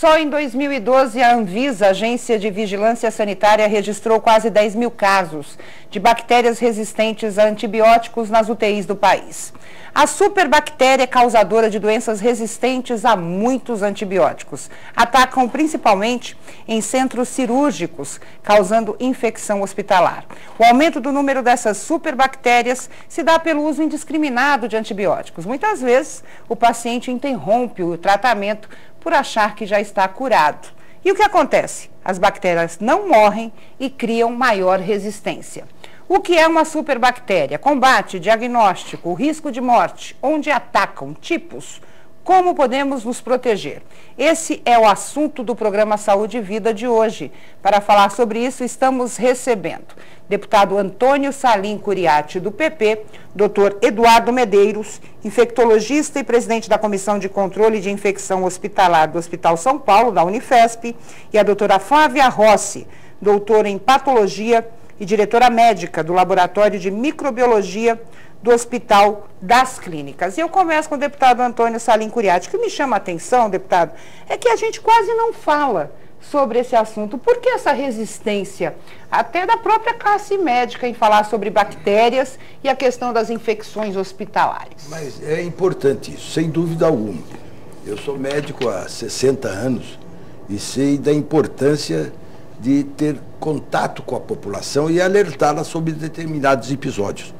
Só em 2012, a Anvisa, Agência de Vigilância Sanitária, registrou quase 10 mil casos de bactérias resistentes a antibióticos nas UTIs do país. A superbactéria é causadora de doenças resistentes a muitos antibióticos. Atacam principalmente em centros cirúrgicos, causando infecção hospitalar. O aumento do número dessas superbactérias se dá pelo uso indiscriminado de antibióticos. Muitas vezes, o paciente interrompe o tratamento por achar que já está curado. E o que acontece? As bactérias não morrem e criam maior resistência. O que é uma superbactéria? Combate, diagnóstico, risco de morte, onde atacam, tipos, como podemos nos proteger? Esse é o assunto do programa Saúde e Vida de hoje. Para falar sobre isso, estamos recebendo deputado Antônio Salim Curiati, do PP, doutor Eduardo Medeiros, infectologista e presidente da Comissão de Controle de Infecção Hospitalar do Hospital São Paulo, da Unifesp, e a doutora Flávia Rossi, doutora em Patologia e diretora médica do Laboratório de Microbiologia do Hospital das Clínicas. E eu começo com o deputado Antônio Salim Curiati. O que me chama a atenção, deputado, é que a gente quase não fala sobre esse assunto. Por que essa resistência, até da própria classe médica, em falar sobre bactérias e a questão das infecções hospitalares? Mas é importante isso, sem dúvida alguma. Eu sou médico há 60 anos e sei da importância de ter contato com a população e alertá-la sobre determinados episódios.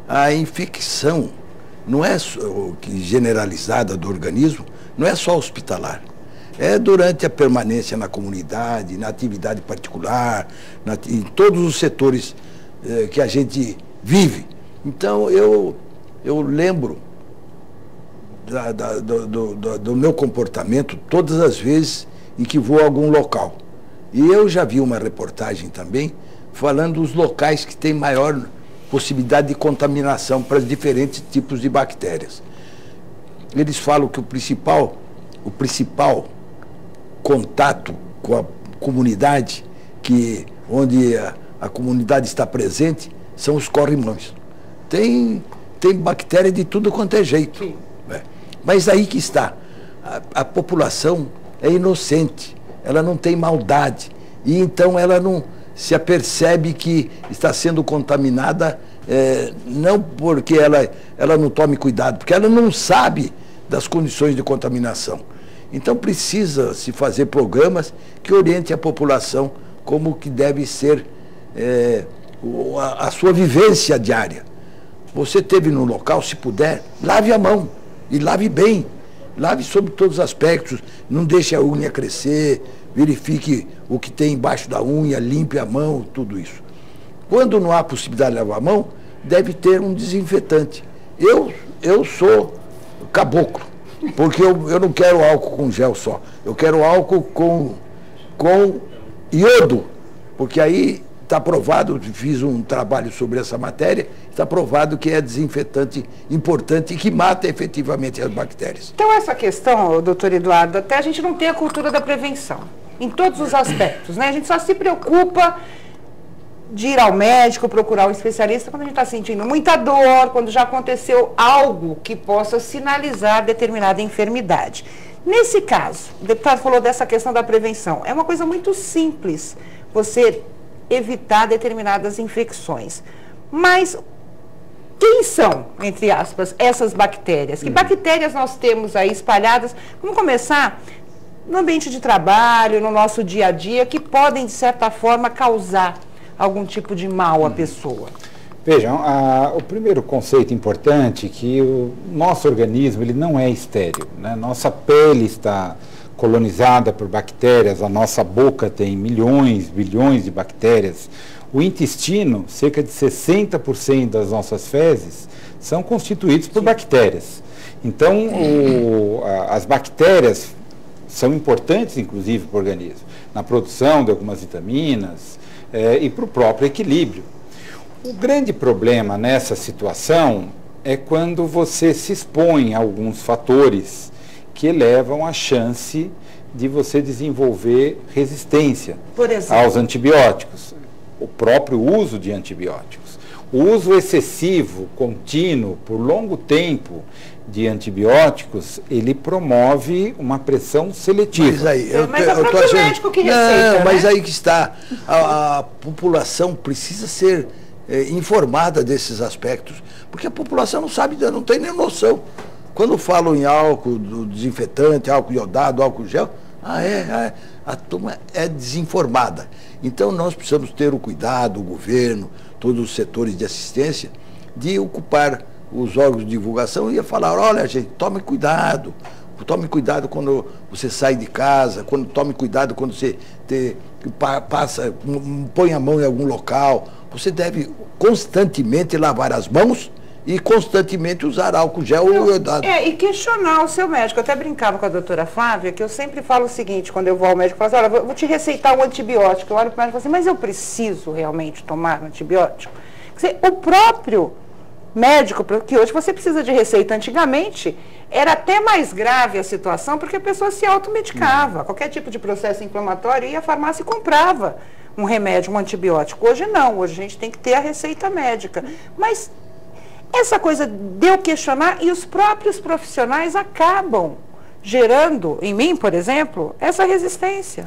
A infecção não é generalizada do organismo, não é só hospitalar. É durante a permanência na comunidade, na atividade particular, em todos os setores que a gente vive. Então, eu lembro do meu comportamento todas as vezes em que vou a algum local. E eu já vi uma reportagem também falando dos locais que têm maior possibilidade de contaminação para diferentes tipos de bactérias. Eles falam que o principal contato com a comunidade, onde a comunidade está presente, são os corrimões. Tem bactéria de tudo quanto é jeito. Né? Mas aí que está. A população é inocente, ela não tem maldade. E então ela não se apercebe que está sendo contaminada, não porque ela não tome cuidado, porque ela não sabe das condições de contaminação. Então precisa se fazer programas que orientem a população como que deve ser a sua vivência diária. Você esteve no local, se puder, lave a mão e lave bem. Lave sobre todos os aspectos, não deixe a unha crescer, verifique o que tem embaixo da unha, limpe a mão, tudo isso. Quando não há possibilidade de lavar a mão, deve ter um desinfetante. Eu sou caboclo, porque eu não quero álcool com gel só, eu quero álcool com iodo, porque aí está provado, fiz um trabalho sobre essa matéria, está provado que é desinfetante importante e que mata efetivamente as bactérias. Então essa questão, doutor Eduardo, até a gente não tem a cultura da prevenção, em todos os aspectos, né? A gente só se preocupa de ir ao médico, procurar um especialista quando a gente está sentindo muita dor, quando já aconteceu algo que possa sinalizar determinada enfermidade. Nesse caso, o deputado falou dessa questão da prevenção. É uma coisa muito simples você evitar determinadas infecções. Mas quem são, entre aspas, essas bactérias? Que bactérias nós temos aí espalhadas? Vamos começar no ambiente de trabalho, no nosso dia a dia, que podem, de certa forma, causar algum tipo de mal à pessoa. Vejam, o primeiro conceito importante é que o nosso organismo ele não é estéril, né? Nossa pele está colonizada por bactérias, a nossa boca tem milhões, bilhões de bactérias. O intestino, cerca de 60% das nossas fezes, são constituídos por bactérias. Então, as bactérias são importantes, inclusive, para o organismo, na produção de algumas vitaminas e para o próprio equilíbrio. O grande problema nessa situação é quando você se expõe a alguns fatores que elevam a chance de você desenvolver resistência aos antibióticos, o próprio uso de antibióticos. O uso excessivo, contínuo, por longo tempo, de antibióticos, ele promove uma pressão seletiva. Mas aí, mas é o próprio médico que receita, não, mas né? aí que está. A população precisa ser informada desses aspectos, porque a população não sabe, não tem nem noção. Quando falam em álcool, do desinfetante, álcool iodado, álcool gel, a turma é desinformada. Então nós precisamos ter o cuidado, o governo, todos os setores de assistência, de ocupar os órgãos de divulgação e falar, olha gente, tome cuidado quando você sai de casa, tome cuidado quando você põe a mão em algum local, você deve constantemente lavar as mãos e constantemente usar álcool gel ou iodado. E questionar o seu médico. Eu até brincava com a doutora Flávia, que eu sempre falo o seguinte, quando eu vou ao médico, eu falo assim, olha, vou te receitar um antibiótico. Eu olho para o médico e falo assim, mas eu preciso realmente tomar um antibiótico? Quer dizer, o próprio médico, que hoje você precisa de receita, antigamente era até mais grave a situação, porque a pessoa se automedicava. Qualquer tipo de processo inflamatório, ia à farmácia e comprava um remédio, um antibiótico. Hoje não, hoje a gente tem que ter a receita médica. Mas essa coisa de eu questionar, e os próprios profissionais acabam gerando, em mim, por exemplo, essa resistência.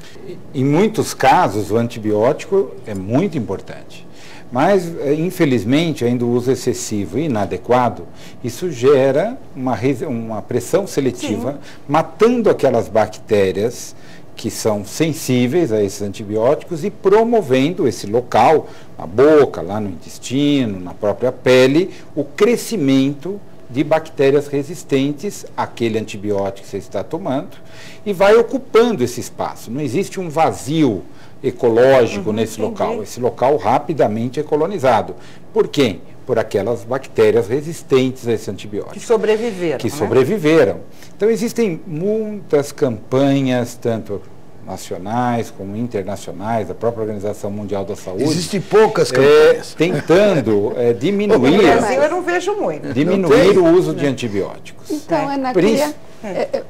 Em muitos casos, o antibiótico é muito importante. Mas, infelizmente, ainda o uso excessivo e inadequado, isso gera uma pressão seletiva, sim, matando aquelas bactérias que são sensíveis a esses antibióticos e promovendo esse local, na boca, lá no intestino, na própria pele, o crescimento de bactérias resistentes àquele antibiótico que você está tomando e vai ocupando esse espaço. Não existe um vazio ecológico nesse local. Esse local rapidamente é colonizado. Por quem? Por aquelas bactérias resistentes a esse antibiótico. Que sobreviveram. Que sobreviveram. Então, existem muitas campanhas, tanto nacionais como internacionais, da própria Organização Mundial da Saúde. Existem poucas campanhas. Tentando diminuir... No Brasil eu não vejo muito. Diminuir o uso de antibióticos. Então, Ana,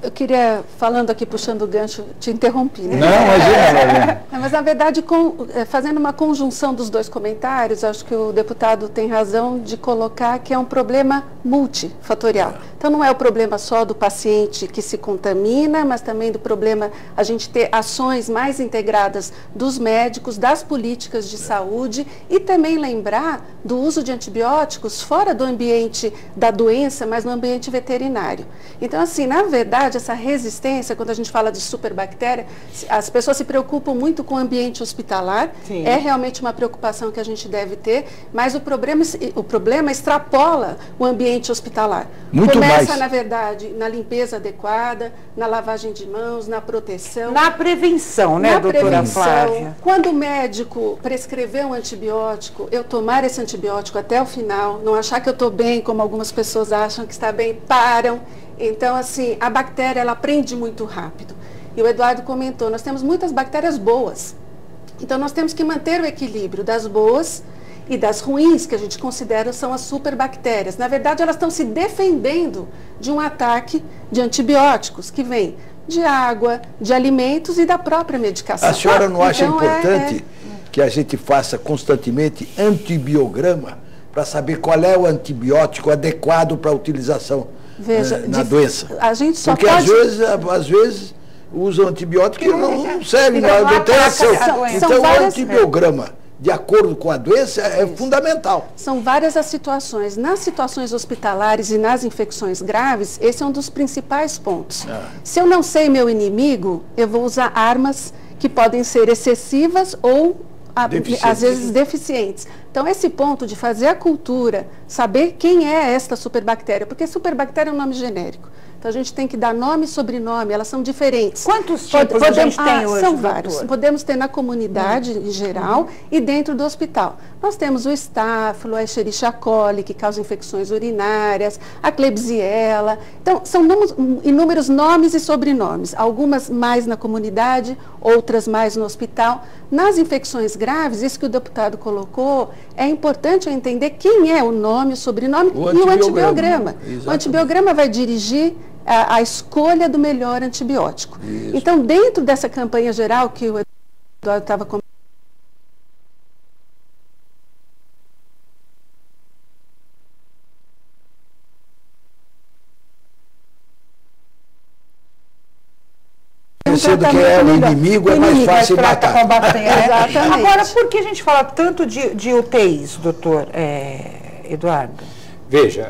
eu queria, falando aqui, puxando o gancho, te interrompi, né? Não, imagina. Mas, na verdade, fazendo uma conjunção dos dois comentários, acho que o deputado tem razão de colocar que é um problema multifatorial. Então, não é o problema só do paciente que se contamina, mas também do problema a gente ter ações mais integradas dos médicos, das políticas de saúde e também lembrar do uso de antibióticos fora do ambiente da doença, mas no ambiente veterinário. Então, assim, na verdade, essa resistência, quando a gente fala de superbactéria, as pessoas se preocupam muito com o ambiente hospitalar. Sim. É realmente uma preocupação que a gente deve ter, mas o problema extrapola o ambiente hospitalar. Começa, na verdade, na limpeza adequada, na lavagem de mãos, na proteção. Na prevenção, né, doutora Flávia? Quando o médico prescrever um antibiótico, eu tomar esse antibiótico até o final, não achar que eu estou bem, como algumas pessoas acham que está bem, param. Então, assim, a bactéria, ela aprende muito rápido. E o Eduardo comentou, nós temos muitas bactérias boas. Então, nós temos que manter o equilíbrio das boas e das ruins, que a gente considera são as superbactérias. Na verdade, elas estão se defendendo de um ataque de antibióticos, que vem de água, de alimentos e da própria medicação. A senhora não acha importante que a gente faça constantemente antibiograma para saber qual é o antibiótico adequado para a utilização? Veja, na doença. A gente só porque pode... às vezes usam antibiótico que não serve, não tem ação. Então o antibiograma, de acordo com a doença, é fundamental. São várias as situações. Nas situações hospitalares e nas infecções graves, esse é um dos principais pontos. Se eu não sei meu inimigo, eu vou usar armas que podem ser excessivas ou às vezes deficientes. Então, esse ponto de fazer a cultura, saber quem é esta superbactéria, porque superbactéria é um nome genérico. Então, a gente tem que dar nome e sobrenome, elas são diferentes. Quantos tipos a gente tem hoje, São vários. Podemos ter na comunidade em geral e dentro do hospital. Nós temos o estáfilo, a Escherichia coli, que causa infecções urinárias, a Klebsiella. Então, são inúmeros nomes e sobrenomes, algumas mais na comunidade, outras mais no hospital. Nas infecções graves, isso que o deputado colocou, é importante eu entender quem é o nome, o sobrenome e o antibiograma. Exatamente. O antibiograma vai dirigir a escolha do melhor antibiótico. Isso. Então, dentro dessa campanha geral que o Eduardo estava comentando, conhecendo quem é o inimigo, é mais fácil matar. Combater, né? Exatamente. Agora, por que a gente fala tanto de UTIs, doutor Eduardo? Veja,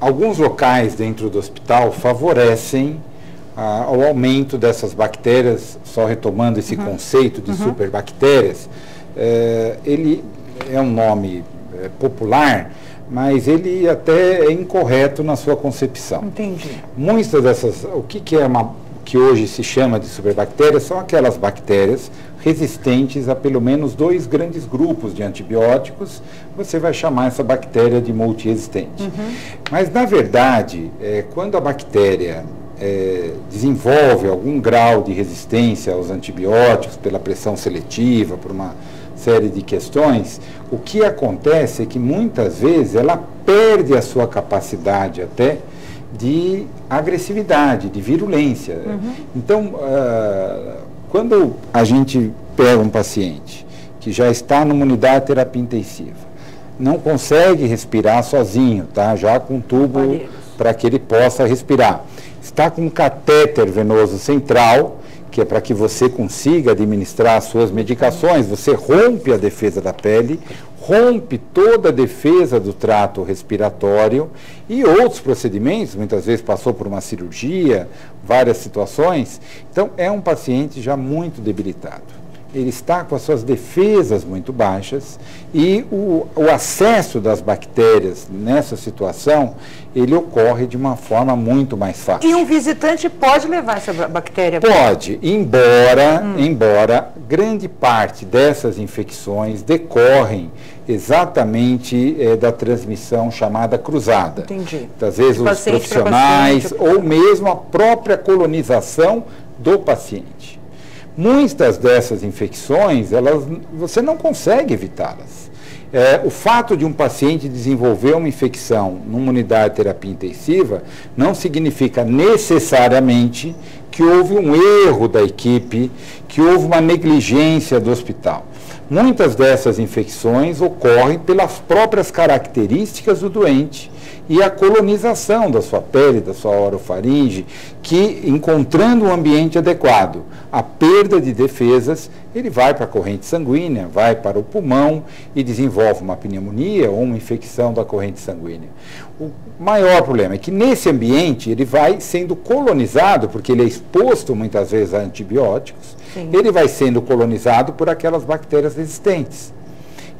alguns locais dentro do hospital favorecem ao aumento dessas bactérias, só retomando esse conceito de superbactérias. Ele é um nome popular, mas ele até é incorreto na sua concepção. Entendi. Muitas dessas, o que hoje se chama de superbactérias são aquelas bactérias resistentes a pelo menos 2 grandes grupos de antibióticos. Você vai chamar essa bactéria de multiresistente. Mas, na verdade, quando a bactéria desenvolve algum grau de resistência aos antibióticos pela pressão seletiva, por uma série de questões, o que acontece é que muitas vezes ela perde a sua capacidade até de agressividade, de virulência. Então, quando a gente pega um paciente que já está numa unidade de terapia intensiva, não consegue respirar sozinho, tá? Já com tubo para que ele possa respirar, está com um catéter venoso central, que é para que você consiga administrar as suas medicações, você rompe a defesa da pele, rompe toda a defesa do trato respiratório e outros procedimentos, muitas vezes passou por uma cirurgia, várias situações. Então, é um paciente já muito debilitado. Ele está com as suas defesas muito baixas e o acesso das bactérias nessa situação, ele ocorre de uma forma muito mais fácil. E um visitante pode levar essa bactéria? Pode, embora grande parte dessas infecções decorrem exatamente da transmissão chamada cruzada. Entendi. Às vezes os profissionais ou mesmo a própria colonização do paciente. Muitas dessas infecções, você não consegue evitá-las. O fato de um paciente desenvolver uma infecção numa unidade de terapia intensiva não significa necessariamente que houve um erro da equipe, que houve uma negligência do hospital. Muitas dessas infecções ocorrem pelas próprias características do doente e a colonização da sua pele, da sua orofaringe, que, encontrando um ambiente adequado, a perda de defesas, ele vai para a corrente sanguínea, vai para o pulmão e desenvolve uma pneumonia ou uma infecção da corrente sanguínea. O maior problema é que nesse ambiente ele vai sendo colonizado, porque ele é exposto muitas vezes a antibióticos, ele vai sendo colonizado por aquelas bactérias resistentes.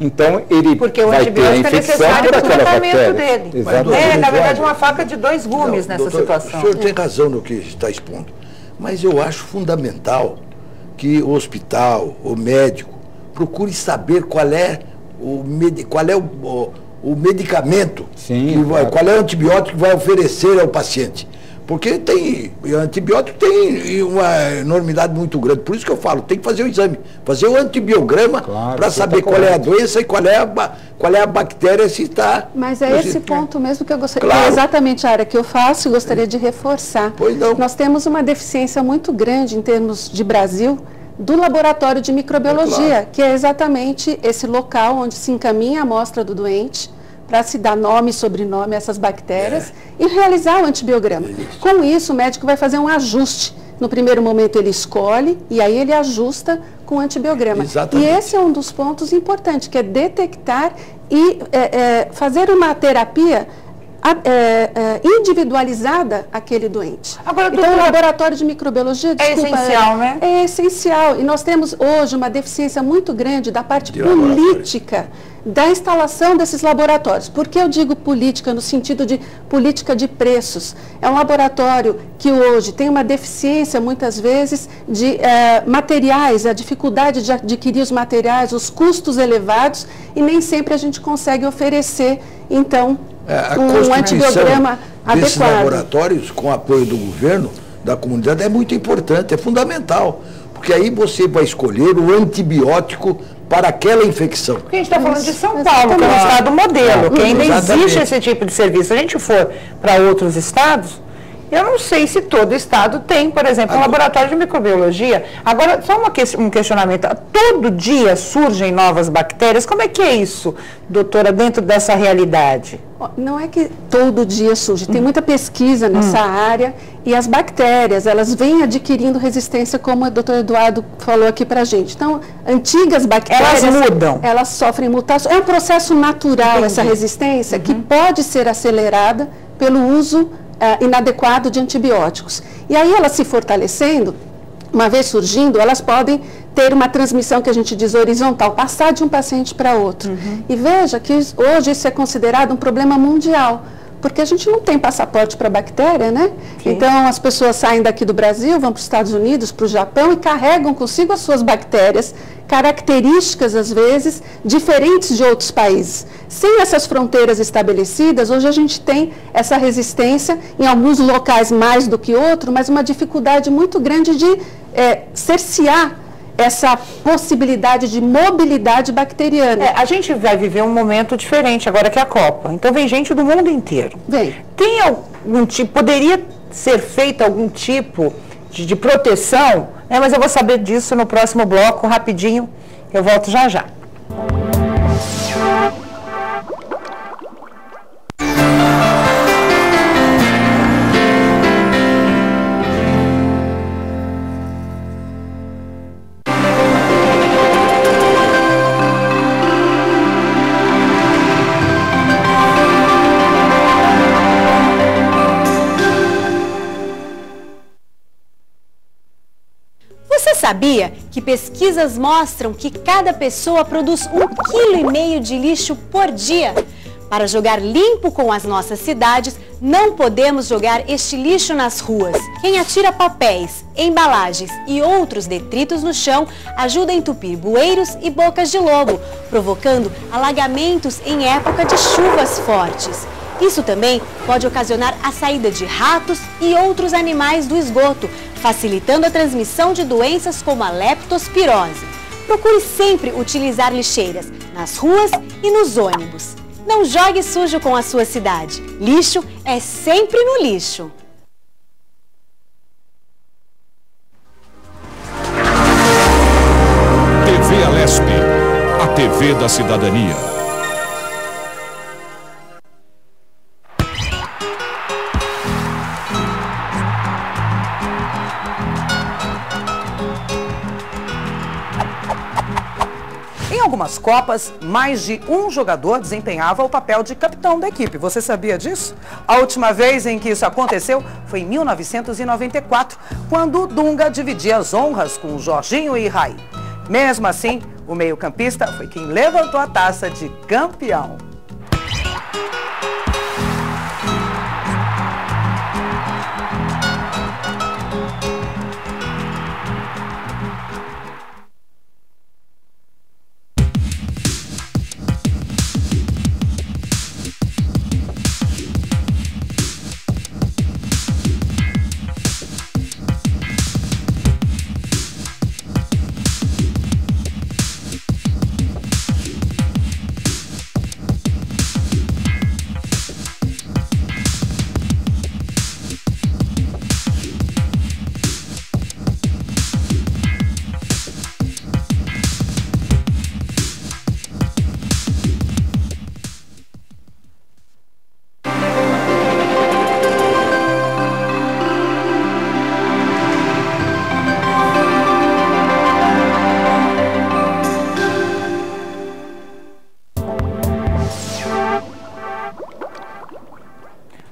Então, ele porque vai ter a infecção por aquela bactéria. Dele. Exatamente. Na verdade, uma faca de 2 gumes nessa situação. O senhor tem razão no que está expondo, mas eu acho fundamental que o hospital, o médico, procure saber qual é o medicamento, qual é o antibiótico que vai oferecer ao paciente. Porque o antibiótico tem uma enormidade muito grande. Por isso que eu falo, tem que fazer o exame, fazer o antibiograma para saber qual é a doença e qual é a bactéria se está... Mas é esse ponto mesmo que eu gostaria, é exatamente a área que eu faço e gostaria de reforçar. Pois não. Nós temos uma deficiência muito grande em termos de Brasil, do laboratório de microbiologia, que é exatamente esse local onde se encaminha a amostra do doente, para se dar nome e sobrenome a essas bactérias e realizar o antibiograma. Com isso, o médico vai fazer um ajuste. No primeiro momento ele escolhe e aí ele ajusta com o antibiograma. Exatamente. E esse é um dos pontos importantes, que é detectar e fazer uma terapia individualizada àquele doente. Agora, então, o laboratório de microbiologia, essencial, né? É essencial. E nós temos hoje uma deficiência muito grande da parte política da instalação desses laboratórios. Por que eu digo política no sentido de política de preços? É um laboratório que hoje tem uma deficiência, muitas vezes, de materiais, a dificuldade de adquirir os materiais, os custos elevados, e nem sempre a gente consegue oferecer, então, um antibiograma adequado. Esses laboratórios, com apoio do governo, da comunidade, é muito importante, é fundamental, porque aí você vai escolher o antibiótico para aquela infecção. Porque a gente está falando de São Paulo, que é um estado modelo, que ainda existe esse tipo de serviço. Se a gente for para outros estados, Eu não sei se todo estado tem, por exemplo, um laboratório de microbiologia. Agora, só um questionamento. Todo dia surgem novas bactérias? Como é que é isso, doutora, dentro dessa realidade? Não é que todo dia surge. Tem muita pesquisa nessa área e as bactérias, elas vêm adquirindo resistência, como o doutor Eduardo falou aqui pra gente. Então, antigas bactérias... Elas mudam. Elas sofrem mutações. É um processo natural, essa resistência, que pode ser acelerada pelo uso inadequado de antibióticos. E aí, elas se fortalecendo, uma vez surgindo, elas podem ter uma transmissão que a gente diz horizontal, passar de um paciente para outro. E veja que hoje isso é considerado um problema mundial, porque a gente não tem passaporte para bactéria, né? Sim. Então, as pessoas saem daqui do Brasil, vão para os Estados Unidos, para o Japão e carregam consigo as suas bactérias, características, às vezes, diferentes de outros países. Sem essas fronteiras estabelecidas, hoje a gente tem essa resistência, em alguns locais mais do que outros, mas uma dificuldade muito grande de cercear essa possibilidade de mobilidade bacteriana. A gente vai viver um momento diferente agora que é a Copa. Então vem gente do mundo inteiro. Vem. Tem algum tipo, poderia ser feito algum tipo de proteção, né? Mas eu vou saber disso no próximo bloco, rapidinho. Eu volto já já. Você sabia que pesquisas mostram que cada pessoa produz 1,5 kg de lixo por dia? Para jogar limpo com as nossas cidades, não podemos jogar este lixo nas ruas. Quem atira papéis, embalagens e outros detritos no chão ajuda a entupir bueiros e bocas de lobo, provocando alagamentos em época de chuvas fortes. Isso também pode ocasionar a saída de ratos e outros animais do esgoto, facilitando a transmissão de doenças como a leptospirose. Procure sempre utilizar lixeiras nas ruas e nos ônibus. Não jogue sujo com a sua cidade. Lixo é sempre no lixo. TV Alesp, a TV da cidadania. Em algumas Copas, mais de um jogador desempenhava o papel de capitão da equipe. Você sabia disso? A última vez em que isso aconteceu foi em 1994, quando o Dunga dividia as honras com Jorginho e Raí. Mesmo assim, o meio-campista foi quem levantou a taça de campeão.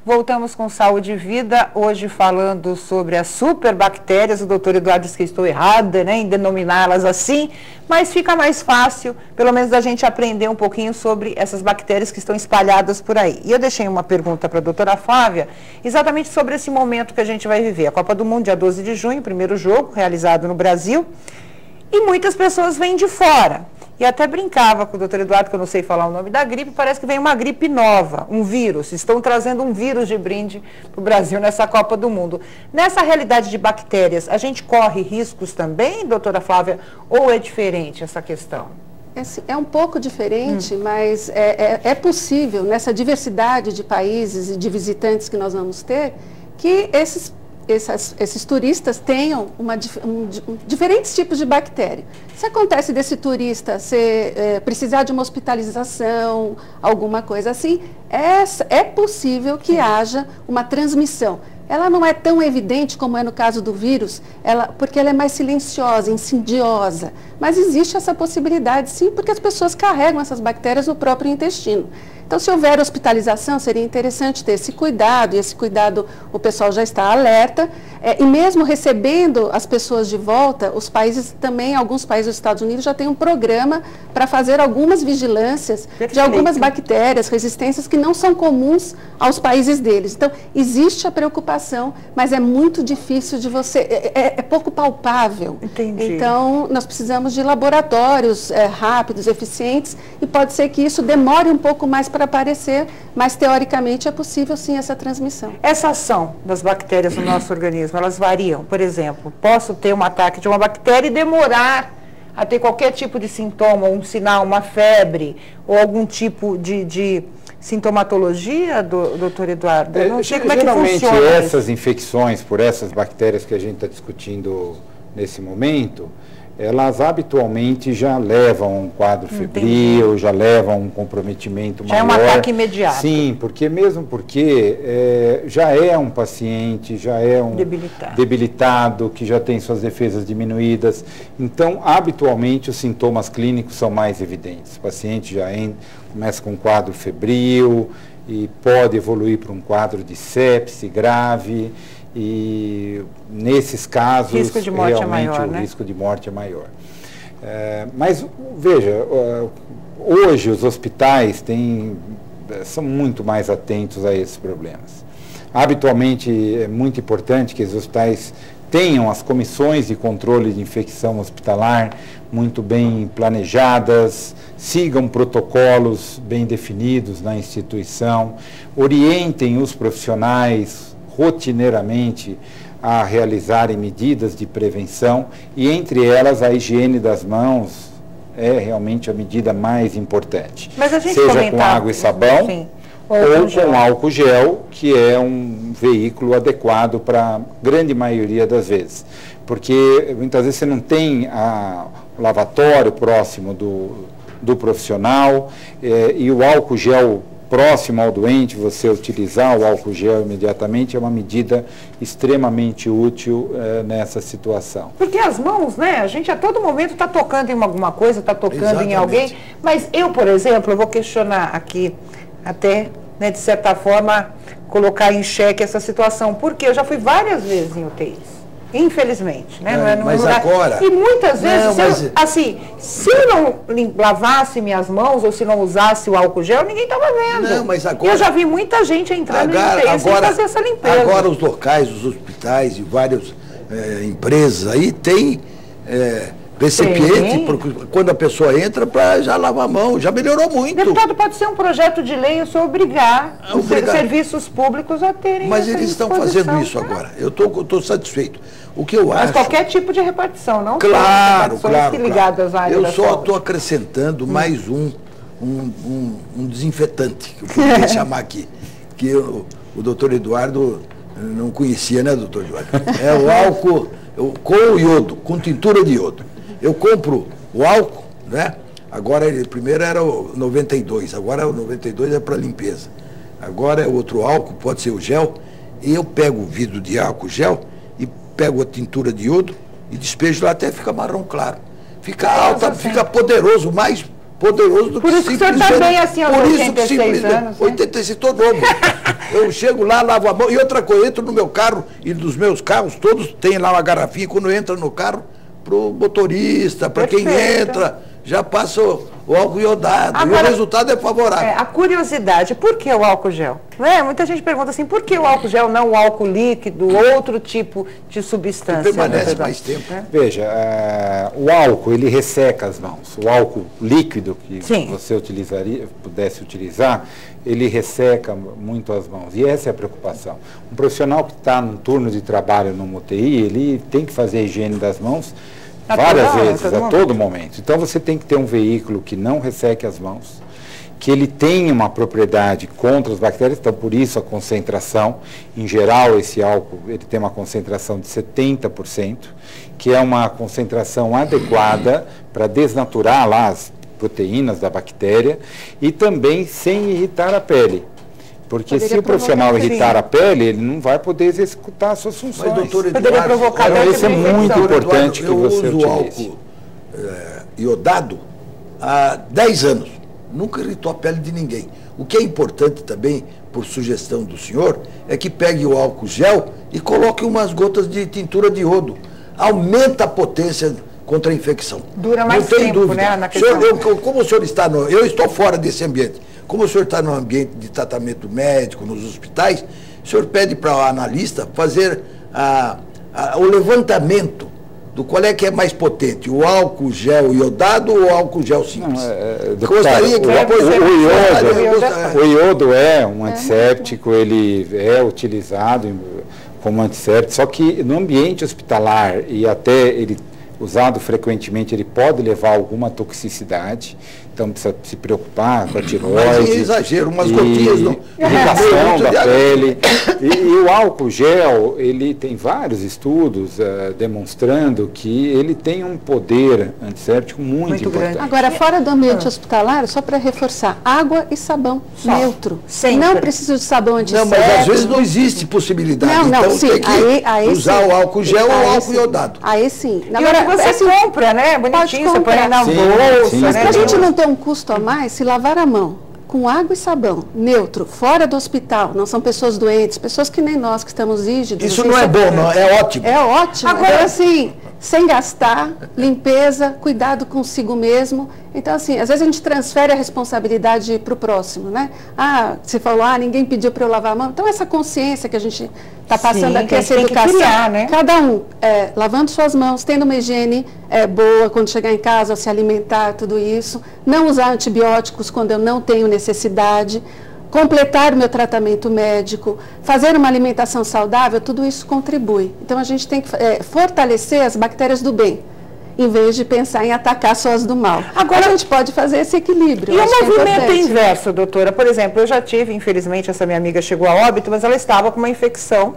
Voltamos com Saúde e Vida, hoje falando sobre as superbactérias. O doutor Eduardo disse que estou errada, né, em denominá-las assim, mas fica mais fácil, pelo menos, a gente aprender um pouquinho sobre essas bactérias que estão espalhadas por aí. E eu deixei uma pergunta para a doutora Flávia, exatamente sobre esse momento que a gente vai viver. A Copa do Mundo, dia 12 de junho, primeiro jogo realizado no Brasil, e muitas pessoas vêm de fora. E até brincava com o doutor Eduardo, que eu não sei falar o nome da gripe, parece que vem uma gripe nova, um vírus. Estão trazendo um vírus de brinde para o Brasil nessa Copa do Mundo. Nessa realidade de bactérias, a gente corre riscos também, doutora Flávia, ou é diferente essa questão? É um pouco diferente, mas é possível, nessa diversidade de países e de visitantes que nós vamos ter, que esses turistas tenham diferentes tipos de bactéria. Se acontece desse turista precisar de uma hospitalização, alguma coisa assim, é possível que haja uma transmissão. Ela não é tão evidente como é no caso do vírus, porque ela é mais silenciosa, insidiosa. Mas existe essa possibilidade, sim, porque as pessoas carregam essas bactérias no próprio intestino. Então, se houver hospitalização, seria interessante ter esse cuidado, e esse cuidado o pessoal já está alerta. E mesmo recebendo as pessoas de volta, os países também, alguns países dos Estados Unidos já têm um programa para fazer algumas vigilâncias de algumas bactérias, resistências que não são comuns aos países deles. Então, existe a preocupação, mas é muito difícil de você, é pouco palpável. Entendi. Então, nós precisamos de laboratórios rápidos, eficientes, e pode ser que isso demore um pouco mais para aparecer, mas teoricamente é possível sim essa transmissão. Essa ação das bactérias no nosso organismo, elas variam. Por exemplo, posso ter um ataque de uma bactéria e demorar a ter qualquer tipo de sintoma, um sinal, uma febre, ou algum tipo de sintomatologia, doutor Eduardo? Eu não sei como é que funciona. Geralmente essas infecções por essas bactérias que a gente está discutindo nesse momento, elas habitualmente já levam um quadro febril, já levam um comprometimento maior. Já é um ataque imediato. Sim, porque já é um paciente, já é um debilitado, que já tem suas defesas diminuídas. Então, habitualmente, os sintomas clínicos são mais evidentes. O paciente já começa com um quadro febril e pode evoluir para um quadro de sepse grave. E nesses casos, risco de morte realmente é maior, o risco de morte é maior. Mas, veja, hoje os hospitais são muito mais atentos a esses problemas. Habitualmente, é muito importante que os hospitais tenham as comissões de controle de infecção hospitalar muito bem planejadas, sigam protocolos bem definidos na instituição, orientem os profissionais rotineiramente a realizarem medidas de prevenção, e entre elas a higiene das mãos é realmente a medida mais importante. Mas a gente seja com água e sabão, sim, ou com álcool gel, que é um veículo adequado para a grande maioria das vezes. Porque muitas vezes você não tem o lavatório próximo do profissional, e o álcool gel próximo ao doente, você utilizar o álcool gel imediatamente é uma medida extremamente útil nessa situação. Porque as mãos, né, a gente a todo momento está tocando em alguma coisa, está tocando Exatamente. Em alguém, mas eu, por exemplo, eu vou questionar aqui, até, né, de certa forma, colocar em xeque essa situação, porque eu já fui várias vezes em UTIs. Infelizmente, né? Mas agora... E muitas vezes, assim, se eu não lavasse minhas mãos ou se não usasse o álcool gel, ninguém estava vendo. Não, mas agora... Eu já vi muita gente entrando em UTI sem fazer essa limpeza. Agora os locais, os hospitais e várias empresas aí têm recipiente, quando a pessoa entra, para já lavar a mão, já melhorou muito. Deputado, pode ser um projeto de lei isso obrigar os serviços públicos a terem. Mas eles estão fazendo isso agora. Eu estou satisfeito. O que eu acho... Mas qualquer tipo de repartição, não? Claro. Ligadas à área eu da só saúde. estou acrescentando mais um desinfetante, que eu poderia chamar aqui, que o doutor Eduardo não conhecia, né, doutor Eduardo? É o álcool com iodo, com tintura de iodo. Eu compro o álcool, né? Agora, primeiro era o 92, agora o 92 é para limpeza. Agora é outro álcool, pode ser o gel, e eu pego o vidro de álcool gel e pego a tintura de iodo e despejo lá até fica marrom claro. Fica alta, fica poderoso, mais poderoso do que simplesmente... Por isso que o senhor está bem assim aos 86 anos. 86, estou novo. Eu chego lá, lavo a mão. E outra coisa, eu entro no meu carro e dos meus carros, todos têm lá uma garrafinha, quando entra no carro, para o motorista, para quem entra, já passa o álcool iodado. Agora, e o resultado é favorável. A curiosidade, por que o álcool gel? Né? Muita gente pergunta assim, por que o álcool gel, não o álcool líquido, outro tipo de substância? Que permanece mais tempo. Veja, o álcool, ele resseca as mãos. O álcool líquido que você pudesse utilizar, ele resseca muito as mãos. E essa é a preocupação. Um profissional que está num turno de trabalho numa UTI, ele tem que fazer a higiene das mãos várias vezes, a todo momento. Então você tem que ter um veículo que não resseque as mãos que ele tem uma propriedade contra as bactérias, então por isso a concentração, em geral esse álcool ele tem uma concentração de 70%, que é uma concentração adequada para desnaturar lá as proteínas da bactéria e também sem irritar a pele. Porque Poderia se o profissional provocar irritar a pele, ele não vai poder executar as suas funções. Mas, doutor Poderia Eduardo, provocar Então, isso é muito importante que eu você uso utilize. álcool iodado há 10 anos. Nunca irritou a pele de ninguém. O que é importante também, por sugestão do senhor, é que pegue o álcool gel e coloque umas gotas de tintura de iodo. Aumenta a potência contra a infecção. Dura mais Não tem tempo, dúvida. né, na questão. Como o senhor está eu estou fora desse ambiente. Como o senhor está no ambiente de tratamento médico, nos hospitais, o senhor pede para o analista fazer o levantamento do qual é que é mais potente, o álcool gel iodado ou o álcool gel simples? Gostaria que depois... O iodo é um antisséptico, ele é utilizado como antisséptico, só que no ambiente hospitalar e até ele usado frequentemente, ele pode levar alguma toxicidade, então precisa se preocupar com a tireoide. Mas é exagero, umas gotinhas no... irritação da pele. E o álcool gel, ele tem vários estudos demonstrando que ele tem um poder antisséptico muito importante. grande. Agora, fora do ambiente hospitalar, só para reforçar, água e sabão neutro. Sempre. Não precisa de sabão Não, antisséptico. mas às vezes não existe possibilidade. Não, Então sim, tem que aí usar sim. o álcool gel ou o álcool iodado. Aí sim. Agora, você compra, né? Bonitinho, você põe na Sim, bolsa, sim, né? Mas para a gente não ter um custo a mais, se lavar a mão com água e sabão, neutro, fora do hospital, não são pessoas doentes, pessoas que nem nós, que estamos rígidos. Isso assim, não é bom, não, é ótimo. É ótimo. Agora, Então, assim, sem gastar, limpeza, cuidado consigo mesmo. Então, assim, às vezes a gente transfere a responsabilidade para o próximo, né? Você falou, ninguém pediu para eu lavar a mão. Então, essa consciência que a gente está passando aqui, essa educação, criar, né? cada um lavando suas mãos, tendo uma higiene boa quando chegar em casa, se alimentar, tudo isso. Não usar antibióticos quando eu não tenho necessidade. Completar o meu tratamento médico, fazer uma alimentação saudável, tudo isso contribui. Então, a gente tem que fortalecer as bactérias do bem, em vez de pensar em atacar só as do mal. Agora, a gente pode fazer esse equilíbrio. E o movimento inverso, doutora? Por exemplo, eu já tive, infelizmente, essa minha amiga chegou a óbito, mas ela estava com uma infecção,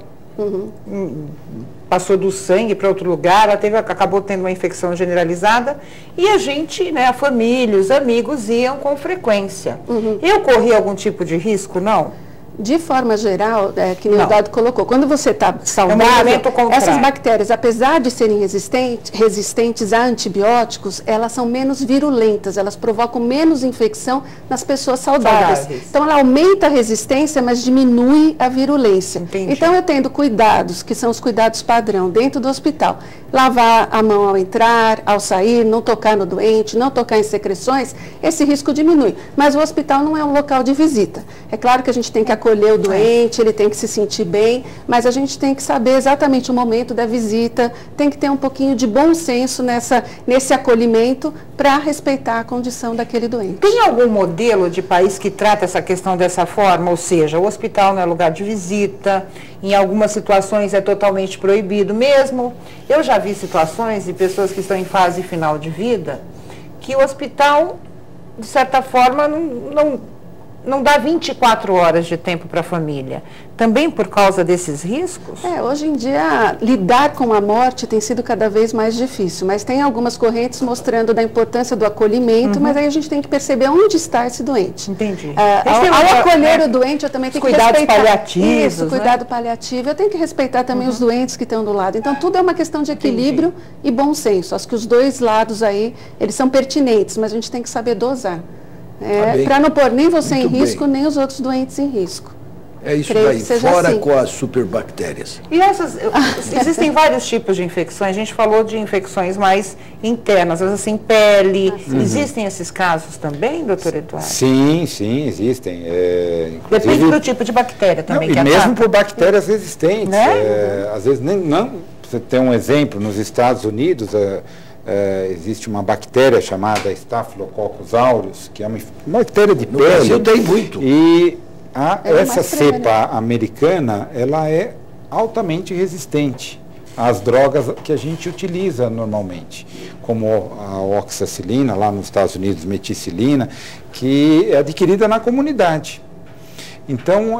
passou do sangue para outro lugar, ela acabou tendo uma infecção generalizada, e a gente, né, a família, os amigos iam com frequência. Eu corri algum tipo de risco, não? De forma geral, que nem o Dado colocou, quando você está saudável, essas bactérias, apesar de serem resistentes a antibióticos, elas são menos virulentas, elas provocam menos infecção nas pessoas saudáveis. Então, ela aumenta a resistência, mas diminui a virulência. Entendi. Então, eu tendo cuidados, que são os cuidados padrão dentro do hospital, lavar a mão ao entrar, ao sair, não tocar no doente, não tocar em secreções, esse risco diminui. Mas o hospital não é um local de visita. É claro que a gente tem que acolher o doente, ele tem que se sentir bem, mas a gente tem que saber exatamente o momento da visita, tem que ter um pouquinho de bom senso nesse acolhimento para respeitar a condição daquele doente. Tem algum modelo de país que trata essa questão dessa forma? Ou seja, o hospital não é lugar de visita, em algumas situações é totalmente proibido mesmo. Eu já vi situações de pessoas que estão em fase final de vida que o hospital, de certa forma, não dá 24 horas de tempo para a família. Também por causa desses riscos? Hoje em dia, lidar com a morte tem sido cada vez mais difícil, mas tem algumas correntes mostrando da importância do acolhimento, mas aí a gente tem que perceber onde está esse doente. Entendi. Ao acolher o doente, eu também tenho que respeitar... Cuidados paliativos, isso, cuidado paliativo. Eu tenho que respeitar também os doentes que estão do lado. Então, tudo é uma questão de equilíbrio e bom senso. Acho que os dois lados aí, eles são pertinentes, mas a gente tem que saber dosar. Para não pôr nem você em risco, nem os outros doentes em risco. É isso daí, fora com as superbactérias. E existem vários tipos de infecções, a gente falou de infecções mais internas, assim, pele. Existem esses casos também, doutor Eduardo? Sim, existem. Depende do tipo de bactéria também. Não, e mesmo por bactérias resistentes. Né? Às vezes, você tem um exemplo, nos Estados Unidos... existe uma bactéria chamada Staphylococcus aureus, que é uma bactéria de pele. No Brasil tem muito. E essa cepa americana, ela é altamente resistente as drogas que a gente utiliza normalmente, como a oxacilina, lá nos Estados Unidos, meticilina, que é adquirida na comunidade. Então,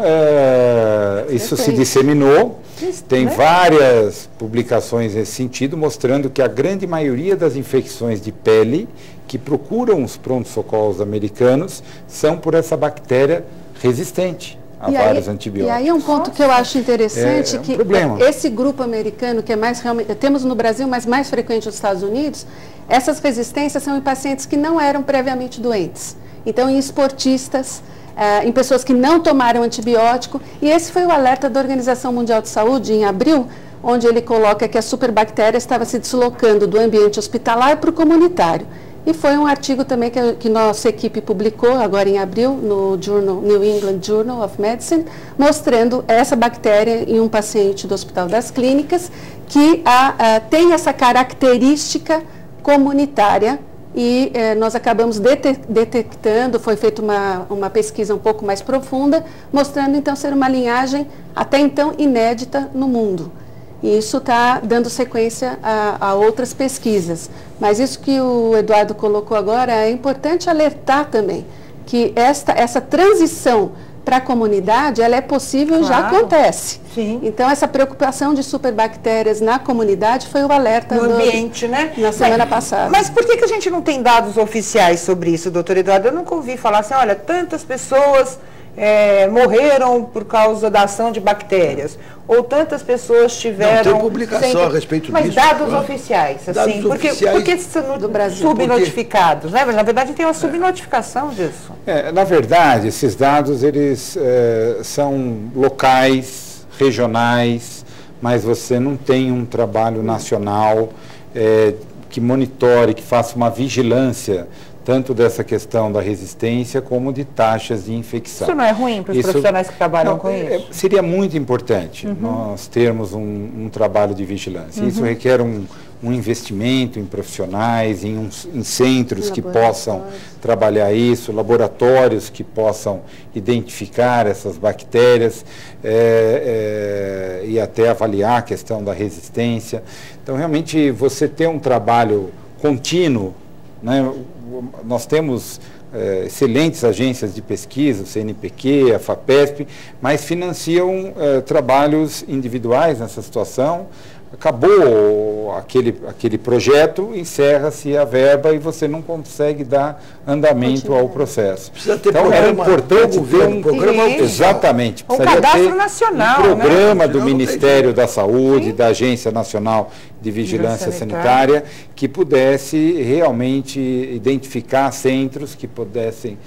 isso se disseminou, tem várias publicações nesse sentido, mostrando que a grande maioria das infecções de pele que procuram os pronto-socorros americanos são por essa bactéria resistente a vários antibióticos. E aí um ponto que eu acho interessante, que problema. Esse grupo americano, que é mais realmente, temos no Brasil, mas mais frequente nos Estados Unidos, essas resistências são em pacientes que não eram previamente doentes. Então, em esportistas, em pessoas que não tomaram antibiótico, e esse foi o alerta da Organização Mundial de Saúde em abril, onde ele coloca que a superbactéria estava se deslocando do ambiente hospitalar para o comunitário. E foi um artigo também que nossa equipe publicou agora em abril no New England Journal of Medicine, mostrando essa bactéria em um paciente do Hospital das Clínicas que tem essa característica comunitária. E nós acabamos detectando, foi feita uma pesquisa um pouco mais profunda, mostrando então ser uma linhagem até então inédita no mundo. E isso está dando sequência a outras pesquisas. Mas isso que o Eduardo colocou agora, é importante alertar também, que essa transição para a comunidade, ela é possível e já acontece. Sim. Então, essa preocupação de superbactérias na comunidade foi o alerta no ambiente, né? Na semana passada. Mas por que a gente não tem dados oficiais sobre isso, doutor Eduardo? Eu nunca ouvi falar assim, olha, tantas pessoas morreram por causa da ação de bactérias, ou tantas pessoas tiveram... Não, tem publicação a respeito mas disso. Mas dados oficiais, assim, dados oficiais porque são subnotificados, né? Mas, na verdade, tem uma subnotificação disso. Na verdade, esses dados, eles são locais, regionais, mas você não tem um trabalho nacional que monitore, que faça uma vigilância tanto dessa questão da resistência como de taxas de infecção. Isso não é ruim para os profissionais que trabalham com isso? Seria muito importante nós termos um trabalho de vigilância. Isso requer um investimento em profissionais, em centros que possam trabalhar isso, laboratórios que possam identificar essas bactérias e até avaliar a questão da resistência. Então, realmente, você ter um trabalho contínuo, né? Nós temos excelentes agências de pesquisa, o CNPq, a FAPESP, mas financiam trabalhos individuais nessa situação. Acabou aquele projeto, encerra-se a verba e você não consegue dar andamento ao processo. Precisa ter então, programa, é importante ter um programa. Exatamente. Um cadastro nacional, um programa, né? do Ministério da Saúde, da Agência Nacional de Vigilância Sanitária, que pudesse realmente identificar centros que pudessem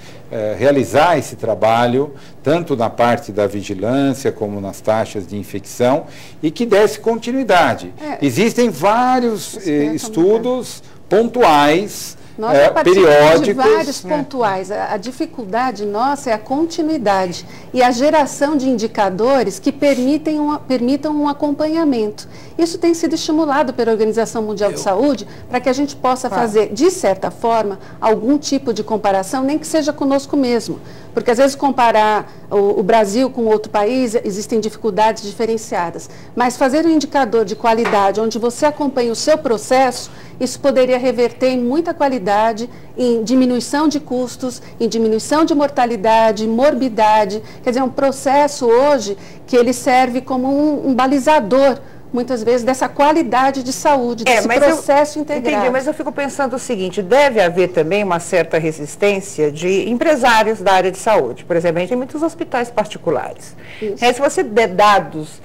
realizar esse trabalho, tanto na parte da vigilância como nas taxas de infecção, e que desse continuidade. Existem vários estudos pontuais, nós já periódicos, de vários pontuais. A dificuldade nossa é a continuidade e a geração de indicadores que permitam um acompanhamento. Isso tem sido estimulado pela Organização Mundial de Saúde para que a gente possa fazer, de certa forma, algum tipo de comparação, nem que seja conosco mesmo. Porque, às vezes, comparar o Brasil com outro país, existem dificuldades diferenciadas. Mas fazer um indicador de qualidade, onde você acompanha o seu processo, isso poderia reverter em muita qualidade, em diminuição de custos, em diminuição de mortalidade, morbidade. Quer dizer, um processo hoje que ele serve como um balizador, muitas vezes, dessa qualidade de saúde, desse processo integrado. Entendi, mas eu fico pensando o seguinte, deve haver também uma certa resistência de empresários da área de saúde. Por exemplo, a gente tem muitos hospitais particulares. Se você der dados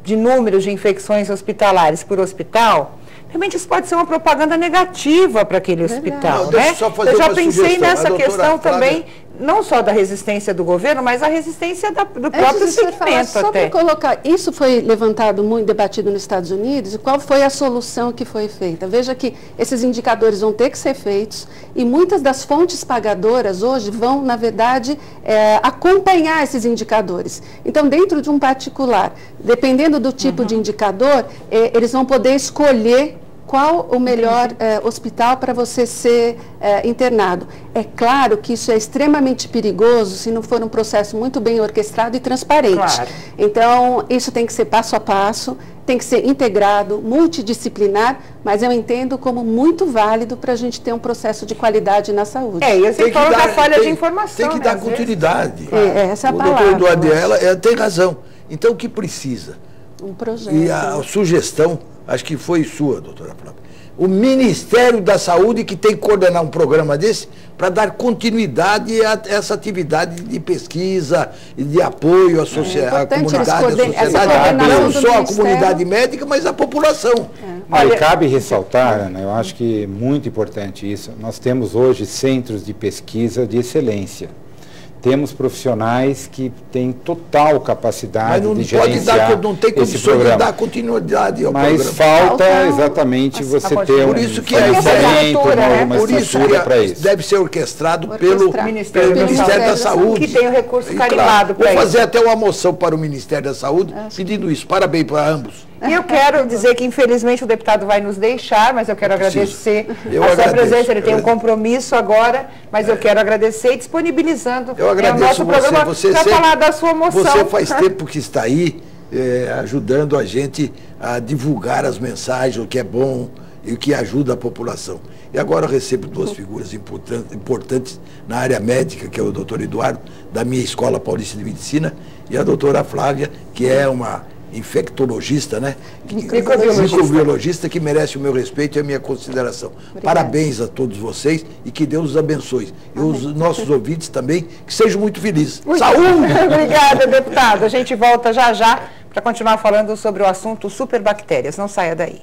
de números de infecções hospitalares por hospital, realmente isso pode ser uma propaganda negativa para aquele hospital, né? Eu já pensei nessa questão também, não só da resistência do governo, mas a resistência do próprio segmento só até. Para colocar, isso foi levantado, muito debatido nos Estados Unidos, e qual foi a solução que foi feita? Veja que esses indicadores vão ter que ser feitos e muitas das fontes pagadoras hoje vão, na verdade, acompanhar esses indicadores. Então, dentro de um particular, dependendo do tipo de indicador, eles vão poder escolher qual o melhor hospital para você ser internado. É claro que isso é extremamente perigoso se não for um processo muito bem orquestrado e transparente. Claro. Então, isso tem que ser passo a passo, tem que ser integrado, multidisciplinar, mas eu entendo como muito válido para a gente ter um processo de qualidade na saúde. E você falou da falha de informação. Tem que dar continuidade. Essa é a palavra. O doutor Eduardo tem razão. Então, o que precisa? Um projeto. E a sugestão, acho que foi sua, doutora Flávia. O Ministério da Saúde que tem que coordenar um programa desse para dar continuidade a essa atividade de pesquisa e de apoio à comunidade, à sociedade, não só a comunidade médica, mas a população. E cabe ressaltar, Ana, eu acho que é muito importante isso, nós temos hoje centros de pesquisa de excelência. Temos profissionais que têm total capacidade de gerenciar não tem condições de dar continuidade ao programa. Mas falta exatamente você ter um financiamento, uma estrutura para isso. Deve ser orquestrado pelo Ministério da Saúde. Que tem o recurso carimbado para isso. Vou fazer até uma moção para o Ministério da Saúde pedindo isso. Parabéns para ambos. E eu quero dizer que, infelizmente, o deputado vai nos deixar, mas eu quero agradecer a sua presença. Ele tem um compromisso agora, mas eu quero agradecer e disponibilizando o nosso programa para falar da sua moção. Você faz tempo que está aí ajudando a gente a divulgar as mensagens, o que é bom e o que ajuda a população. E agora eu recebo duas figuras importantes na área médica, que é o doutor Eduardo, da minha Escola Paulista de Medicina, e a doutora Flávia, que é uma infectologista, né? Microbiologista que merece o meu respeito e a minha consideração. Obrigada. Parabéns a todos vocês e que Deus os abençoe. E os nossos ouvintes também, que sejam muito felizes. Saúde! Obrigada, deputado. A gente volta já para continuar falando sobre o assunto superbactérias. Não saia daí.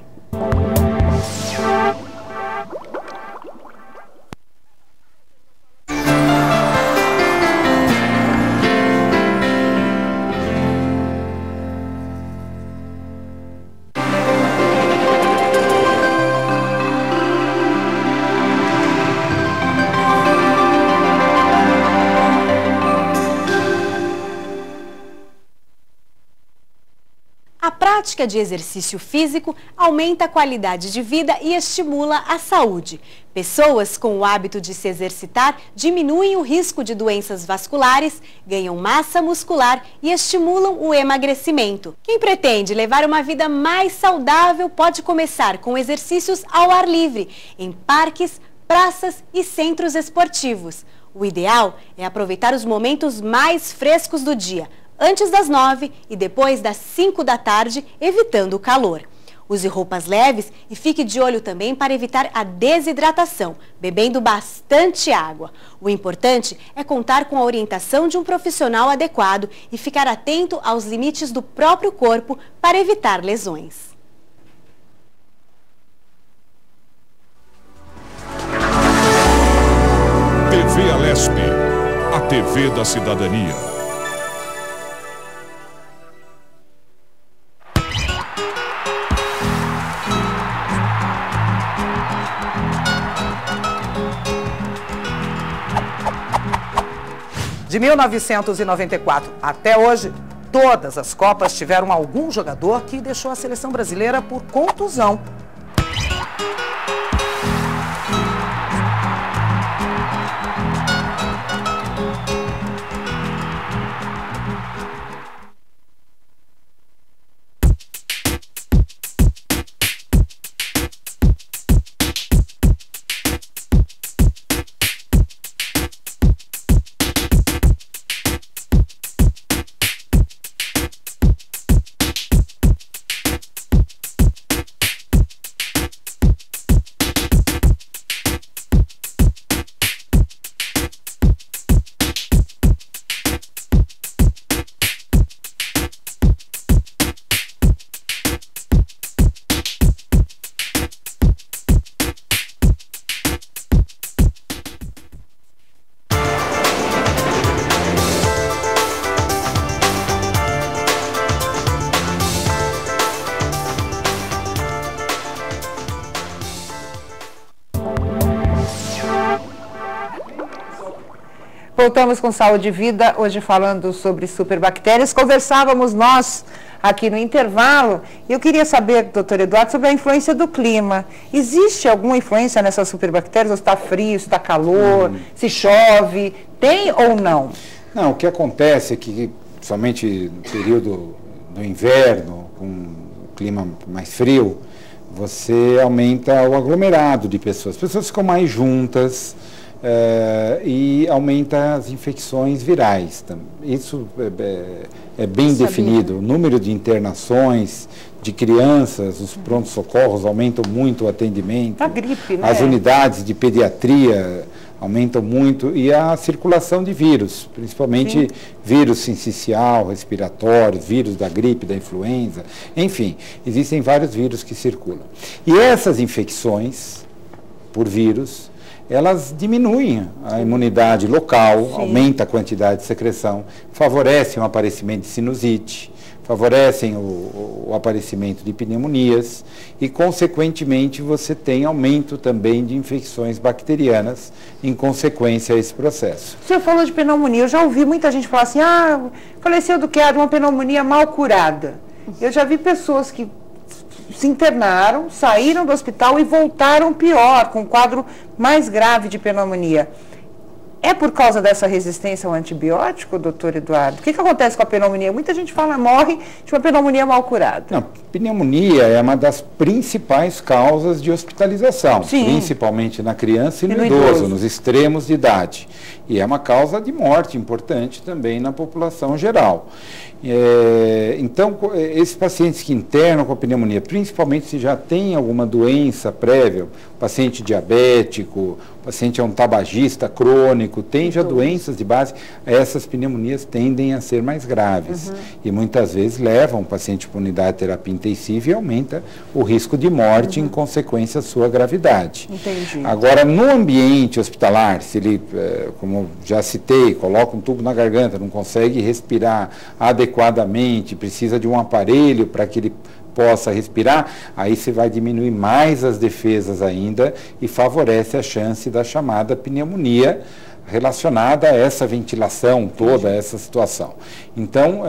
A prática de exercício físico aumenta a qualidade de vida e estimula a saúde. Pessoas com o hábito de se exercitar diminuem o risco de doenças vasculares, ganham massa muscular e estimulam o emagrecimento. Quem pretende levar uma vida mais saudável pode começar com exercícios ao ar livre, em parques, praças e centros esportivos. O ideal é aproveitar os momentos mais frescos do dia, antes das 9 e depois das 5 da tarde, evitando o calor. Use roupas leves e fique de olho também para evitar a desidratação, bebendo bastante água. O importante é contar com a orientação de um profissional adequado e ficar atento aos limites do próprio corpo para evitar lesões. TV Alesp, a TV da cidadania. De 1994 até hoje, todas as Copas tiveram algum jogador que deixou a seleção brasileira por contusão. voltamos com Saúde e Vida, hoje falando sobre superbactérias. Conversávamos nós aqui no intervalo e eu queria saber, doutor Eduardo, sobre a influência do clima. Existe alguma influência nessas superbactérias? Ou está frio, se está calor, se chove? Tem ou não? Não, o que acontece é que, somente no período do inverno, com o clima mais frio, você aumenta o aglomerado de pessoas. As pessoas ficam mais juntas e aumenta as infecções virais. Isso é bem definido. O número de internações de crianças, os prontos-socorros aumentam muito o atendimento. A gripe, né? As unidades de pediatria aumentam muito e a circulação de vírus, principalmente vírus sincicial, respiratório, vírus da gripe, da influenza, enfim, existem vários vírus que circulam. E essas infecções por vírus, elas diminuem a imunidade local, aumenta a quantidade de secreção, favorecem o aparecimento de sinusite, favorecem o aparecimento de pneumonias e, consequentemente, você tem aumento também de infecções bacterianas em consequência a esse processo. O senhor falou de pneumonia, eu já ouvi muita gente falar assim, faleceu do que? De uma pneumonia mal curada. Eu já vi pessoas que se internaram, saíram do hospital e voltaram pior, com um quadro mais grave de pneumonia. É por causa dessa resistência ao antibiótico, doutor Eduardo? O que acontece com a pneumonia? Muita gente fala, morre de uma pneumonia mal curada. Não, pneumonia é uma das principais causas de hospitalização, principalmente na criança e no idoso, nos extremos de idade. E é uma causa de morte importante também na população geral. Então, esses pacientes que internam com a pneumonia, principalmente se já tem alguma doença prévia, paciente diabético, paciente é um tabagista crônico, tem já doenças de base, essas pneumonias tendem a ser mais graves. E muitas vezes levam o paciente para unidade de terapia intensiva e aumenta o risco de morte em consequência da sua gravidade. Entendi. Agora, no ambiente hospitalar, se ele, como já citei, coloca um tubo na garganta, não consegue respirar adequadamente, precisa de um aparelho para que ele possa respirar, aí você vai diminuir mais as defesas ainda e favorece a chance da chamada pneumonia relacionada a essa ventilação toda, essa situação. Então,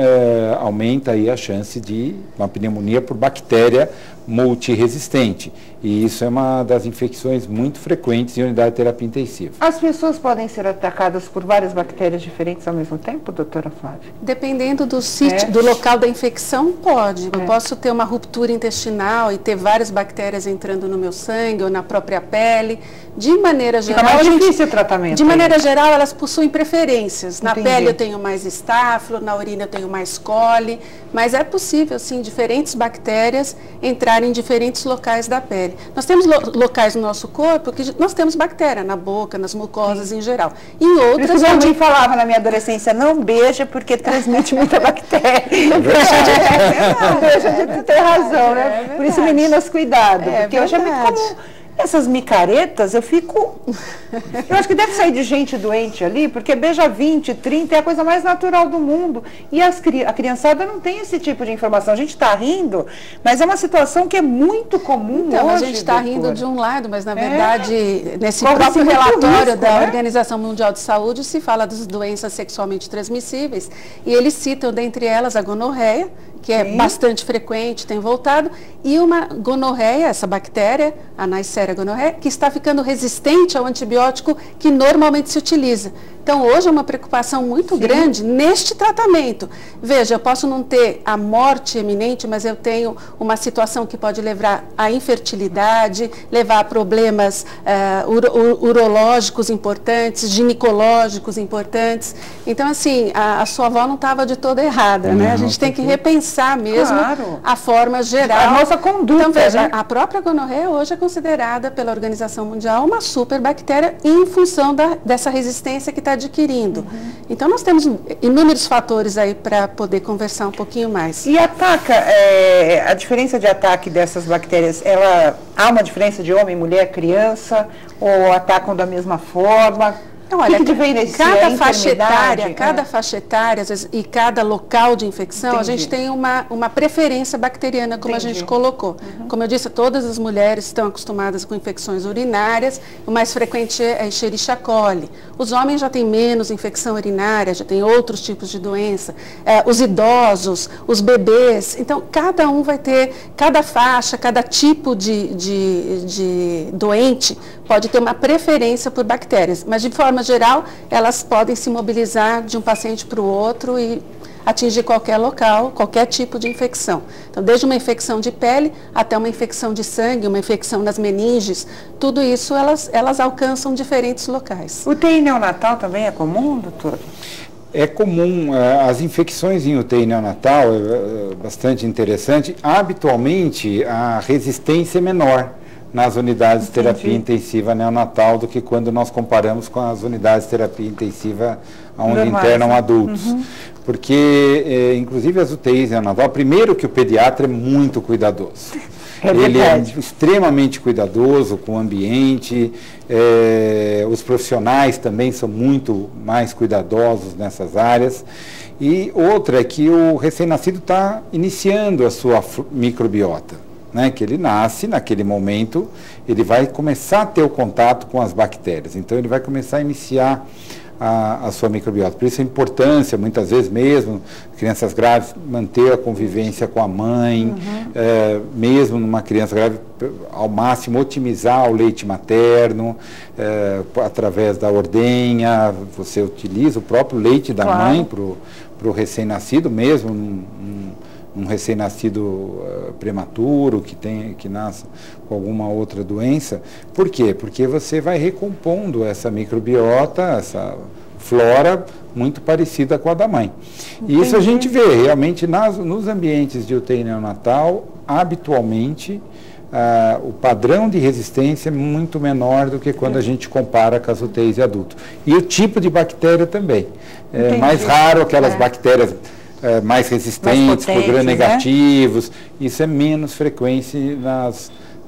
aumenta aí a chance de uma pneumonia por bactéria multiresistente. E isso é uma das infecções muito frequentes em unidade de terapia intensiva. As pessoas podem ser atacadas por várias bactérias diferentes ao mesmo tempo, doutora Flávia? Dependendo do sítio, do local da infecção, pode. Eu posso ter uma ruptura intestinal e ter várias bactérias entrando no meu sangue ou na própria pele. De maneira geral, fica mais difícil o tratamento. De maneira geral, elas possuem preferências. Na pele eu tenho mais estáfilo, na urina eu tenho mais coli, mas é possível, sim, diferentes bactérias entrarem em diferentes locais da pele. Nós temos locais no nosso corpo que nós temos bactéria, na boca, nas mucosas em geral. Em outras... Por isso que minha mãe falava na minha adolescência, não beija porque transmite muita bactéria. Beija, tem razão, né? Por isso, meninas, cuidado. Porque hoje é muito comum. Essas micaretas, eu acho que deve sair de gente doente ali, porque beija 20, 30 é a coisa mais natural do mundo. E a criançada não tem esse tipo de informação. A gente está rindo, mas é uma situação que é muito comum então, hoje. A gente está rindo de um lado, mas na verdade, nesse próprio relatório da Organização Mundial de Saúde, se fala das doenças sexualmente transmissíveis, e eles citam, dentre elas, a gonorreia, que é bastante frequente, tem voltado, e uma gonorreia, essa bactéria, a Neisseria gonorreia, que está ficando resistente ao antibiótico que normalmente se utiliza. Então, hoje é uma preocupação muito grande neste tratamento. Veja, eu posso não ter a morte eminente, mas eu tenho uma situação que pode levar à infertilidade, levar a problemas urológicos importantes, ginecológicos importantes. Então, assim, a sua avó não estava de toda errada, né? A gente tem que repensar mesmo a forma geral. A nossa conduta. Então, veja, a própria gonorreia hoje é considerada pela Organização Mundial uma superbactéria em função dessa resistência que está adquirindo. Então, nós temos inúmeros fatores aí para poder conversar um pouquinho mais. E ataca, a diferença de ataque dessas bactérias, há uma diferença de homem, mulher, criança, ou atacam da mesma forma? Olha, que diferencia cada a faixa etária, enfermidade? cada faixa etária às vezes, e cada local de infecção, Entendi. a gente tem uma preferência bacteriana, como Entendi. a gente colocou. Como eu disse, todas as mulheres estão acostumadas com infecções urinárias, o mais frequente é a Escherichia coli. Os homens já têm menos infecção urinária, já têm outros tipos de doença. Os idosos, os bebês. Então, cada um vai ter, cada faixa, cada tipo de doente pode ter uma preferência por bactérias, mas de forma geral elas podem se mobilizar de um paciente para o outro e atingir qualquer local, qualquer tipo de infecção. Então, desde uma infecção de pele até uma infecção de sangue, uma infecção nas meninges, tudo isso elas alcançam diferentes locais. UTI neonatal também é comum, doutor? É comum, as infecções em UTI neonatal, é bastante interessante. Habitualmente, a resistência é menor nas unidades de terapia intensiva neonatal do que quando nós comparamos com as unidades de terapia intensiva onde internam adultos. Porque, inclusive, as UTIs neonatal, primeiro que o pediatra é muito cuidadoso. Ele é extremamente cuidadoso com o ambiente, os profissionais também são muito mais cuidadosos nessas áreas. E outra é que o recém-nascido está iniciando a sua microbiota. Né, que ele nasce, naquele momento, ele vai começar a ter o contato com as bactérias. Então, ele vai começar a iniciar a sua microbiota. Por isso a importância, muitas vezes mesmo, crianças grávidas, manter a convivência com a mãe, mesmo numa criança grávida, ao máximo otimizar o leite materno, através da ordenha, você utiliza o próprio leite da mãe para o recém-nascido, mesmo um recém-nascido prematuro, que nasce com alguma outra doença. Por quê? Porque você vai recompondo essa microbiota, essa flora muito parecida com a da mãe. E isso a gente vê realmente nos ambientes de UTI neonatal, habitualmente, o padrão de resistência é muito menor do que quando a gente compara com as UTIs de adulto. E o tipo de bactéria também. É mais raro aquelas bactérias mais resistentes, por gram-negativos, isso é menos frequente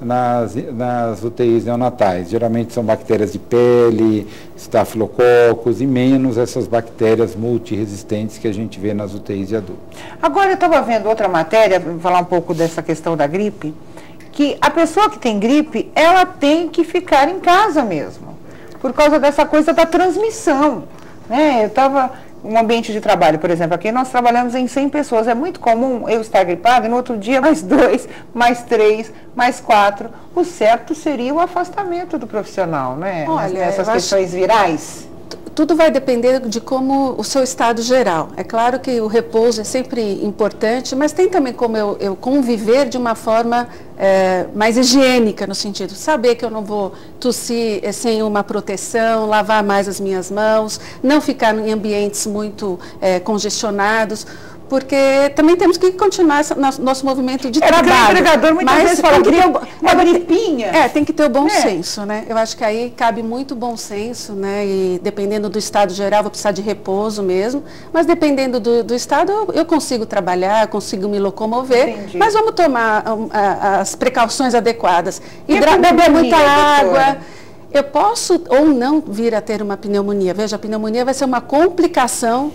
nas UTIs neonatais. Geralmente são bactérias de pele, estafilococos e menos essas bactérias multiresistentes que a gente vê nas UTIs de adultos. Agora eu estava vendo outra matéria, para falar um pouco dessa questão da gripe, que a pessoa que tem gripe, ela tem que ficar em casa mesmo, por causa dessa coisa da transmissão, né? Eu estava... Um ambiente de trabalho, por exemplo, aqui nós trabalhamos em 100 pessoas. É muito comum eu estar gripada e no outro dia mais 2, mais 3, mais 4. O certo seria o afastamento do profissional, né? Olha, nessas questões virais. Tudo vai depender de como o seu estado geral. É claro que o repouso é sempre importante, mas tem também como eu conviver de uma forma mais higiênica, no sentido de saber que eu não vou tossir sem uma proteção, lavar mais as minhas mãos, não ficar em ambientes muito congestionados, porque também temos que continuar nosso movimento de trabalho. Porque o empregador muitas vezes fala uma gripinha. Tem que ter o bom senso, né? Eu acho que aí cabe muito bom senso, né? E dependendo do estado geral, vou precisar de repouso mesmo, mas dependendo do estado, eu consigo trabalhar, consigo me locomover, mas vamos tomar as precauções adequadas. Beber muita água. Eu posso ou não vir a ter uma pneumonia. Veja, a pneumonia vai ser uma complicação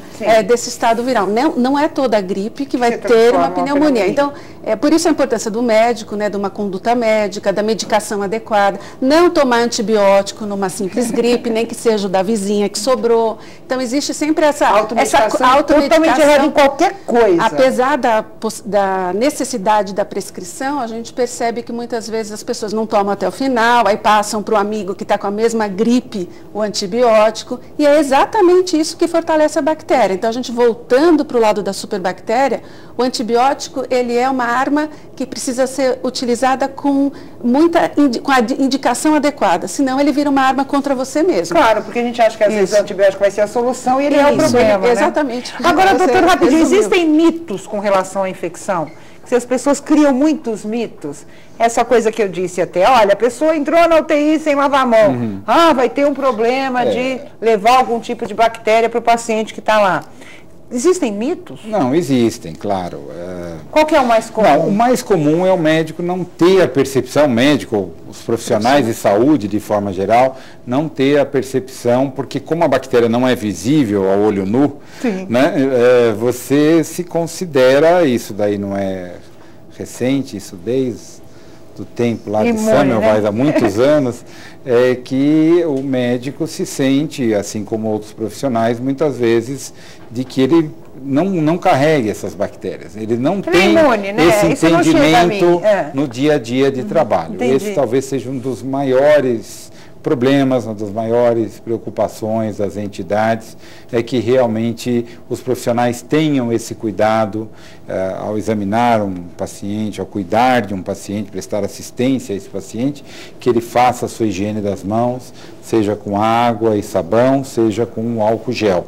desse estado viral. Não é toda a gripe que vai ter uma pneumonia. Então, por isso a importância do médico, né, de uma conduta médica, da medicação adequada. Não tomar antibiótico numa simples gripe, nem que seja o da vizinha que sobrou. Então, existe sempre essa automedicação totalmente errada em qualquer coisa. Apesar da necessidade da prescrição, a gente percebe que muitas vezes as pessoas não tomam até o final, aí passam para o amigo que está com a mesma gripe, o antibiótico, e é exatamente isso que fortalece a bactéria. Então, a gente voltando para o lado da superbactéria, o antibiótico, ele é uma arma que precisa ser utilizada com a indicação adequada, senão ele vira uma arma contra você mesmo. Claro, porque a gente acha que às vezes o antibiótico vai ser a solução e ele é o problema, exatamente. Né? Agora, doutor, rapidinho, existem mitos com relação à infecção? Se as pessoas criam muitos mitos, essa coisa que eu disse até, olha, a pessoa entrou na UTI sem lavar a mão, vai ter um problema de levar algum tipo de bactéria para o paciente que está lá. Existem mitos? Não, existem, claro. Qual que é o mais comum? Não, o mais comum é o médico não ter a percepção, os profissionais de saúde, de forma geral, não ter a percepção, porque como a bactéria não é visível ao olho nu, né, você se semmelweis, isso daí não é recente, isso desde do tempo lá de Semmelweis, há muitos anos, é que o médico se sente, assim como outros profissionais, muitas vezes, de que ele não carregue essas bactérias. Ele não tem esse entendimento no dia a dia de trabalho. Esse talvez seja um dos maiores problemas, uma das maiores preocupações das entidades, é que realmente os profissionais tenham esse cuidado ao examinar um paciente, ao cuidar de um paciente, prestar assistência a esse paciente, que ele faça a sua higiene das mãos, seja com água e sabão, seja com um álcool gel,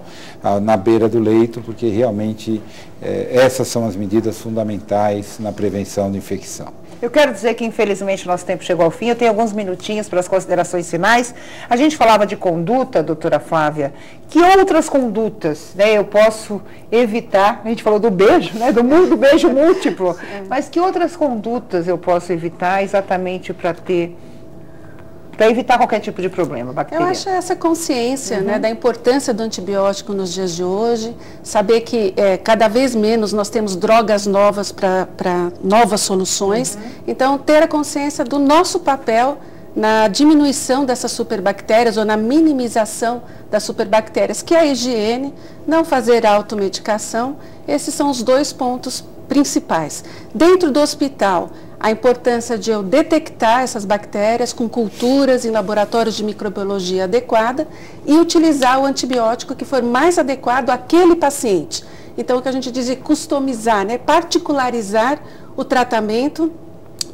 na beira do leito, porque realmente essas são as medidas fundamentais na prevenção de infecção. Eu quero dizer que, infelizmente, nosso tempo chegou ao fim. Eu tenho alguns minutinhos para as considerações finais. A gente falava de conduta, doutora Flávia. Que outras condutas, né, eu posso evitar? A gente falou do beijo, né, do beijo múltiplo. Mas que outras condutas eu posso evitar exatamente para evitar qualquer tipo de problema bacteriano? Eu acho essa consciência né, da importância do antibiótico nos dias de hoje, saber que cada vez menos nós temos drogas novas para novas soluções, então ter a consciência do nosso papel na diminuição dessas superbactérias ou na minimização das superbactérias, que é a higiene, não fazer automedicação, esses são os dois pontos principais. Dentro do hospital, a importância de eu detectar essas bactérias com culturas em laboratórios de microbiologia adequada e utilizar o antibiótico que for mais adequado àquele paciente. Então, o que a gente diz é customizar, né? Particularizar o tratamento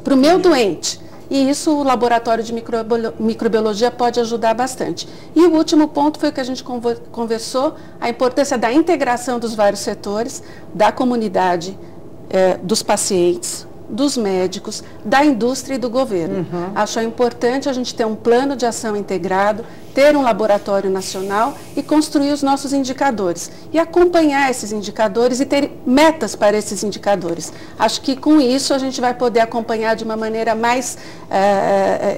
para o meu doente. E isso o laboratório de microbiologia pode ajudar bastante. E o último ponto foi o que a gente conversou, a importância da integração dos vários setores, da comunidade, dos pacientes, dos médicos, da indústria e do governo. Acho importante a gente ter um plano de ação integrado, ter um laboratório nacional e construir os nossos indicadores. E acompanhar esses indicadores e ter metas para esses indicadores. Acho que com isso a gente vai poder acompanhar de uma maneira mais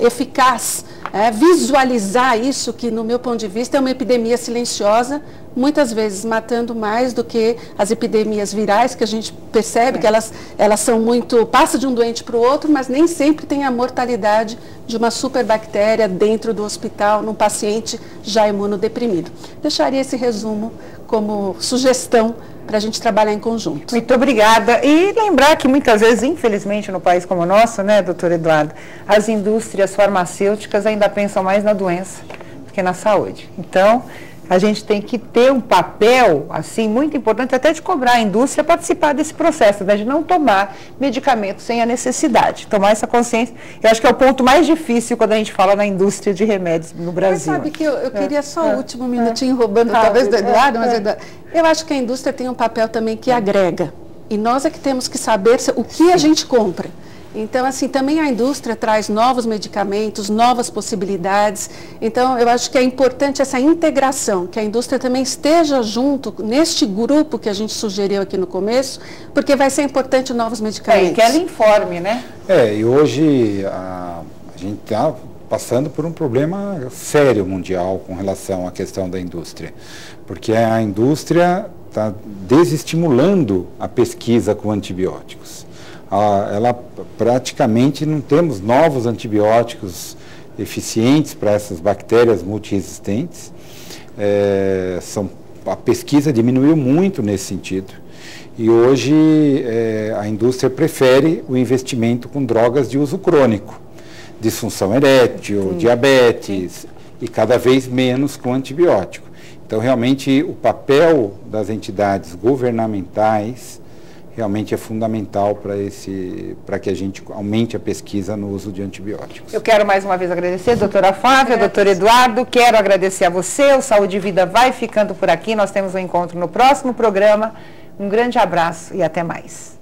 eficaz, visualizar isso que, no meu ponto de vista, é uma epidemia silenciosa, muitas vezes matando mais do que as epidemias virais, que a gente percebe que elas são muito, passa de um doente para o outro, mas nem sempre tem a mortalidade de uma superbactéria dentro do hospital, num paciente já imunodeprimido. Deixaria esse resumo como sugestão para a gente trabalhar em conjunto. Muito obrigada. E lembrar que muitas vezes, infelizmente, no país como o nosso, né, doutor Eduardo, as indústrias farmacêuticas ainda pensam mais na doença do que na saúde. Então, a gente tem que ter um papel, assim, muito importante, até de cobrar a indústria participar desse processo, né, de não tomar medicamentos sem a necessidade. Tomar essa consciência, eu acho que é o ponto mais difícil quando a gente fala na indústria de remédios no Brasil. Mas sabe que eu queria só o último minutinho roubando talvez do Eduardo, mas eu acho que a indústria tem um papel também que agrega. E nós é que temos que saber o que a gente compra. Então, assim, também a indústria traz novos medicamentos, novas possibilidades. Então, eu acho que é importante essa integração, que a indústria também esteja junto neste grupo que a gente sugeriu aqui no começo, porque vai ser importante novos medicamentos. E que ela informe, né? E hoje a gente está passando por um problema sério mundial com relação à questão da indústria, porque a indústria está desestimulando a pesquisa com antibióticos. Ela praticamente não temos novos antibióticos eficientes para essas bactérias multiresistentes. A pesquisa diminuiu muito nesse sentido. E hoje a indústria prefere o investimento com drogas de uso crônico, disfunção erétil, diabetes, e cada vez menos com antibiótico. Então, realmente, o papel das entidades governamentais realmente é fundamental para que a gente aumente a pesquisa no uso de antibióticos. Eu quero mais uma vez agradecer a doutora Flávia, doutor Eduardo, quero agradecer a você, o Saúde e Vida vai ficando por aqui, nós temos um encontro no próximo programa, um grande abraço e até mais.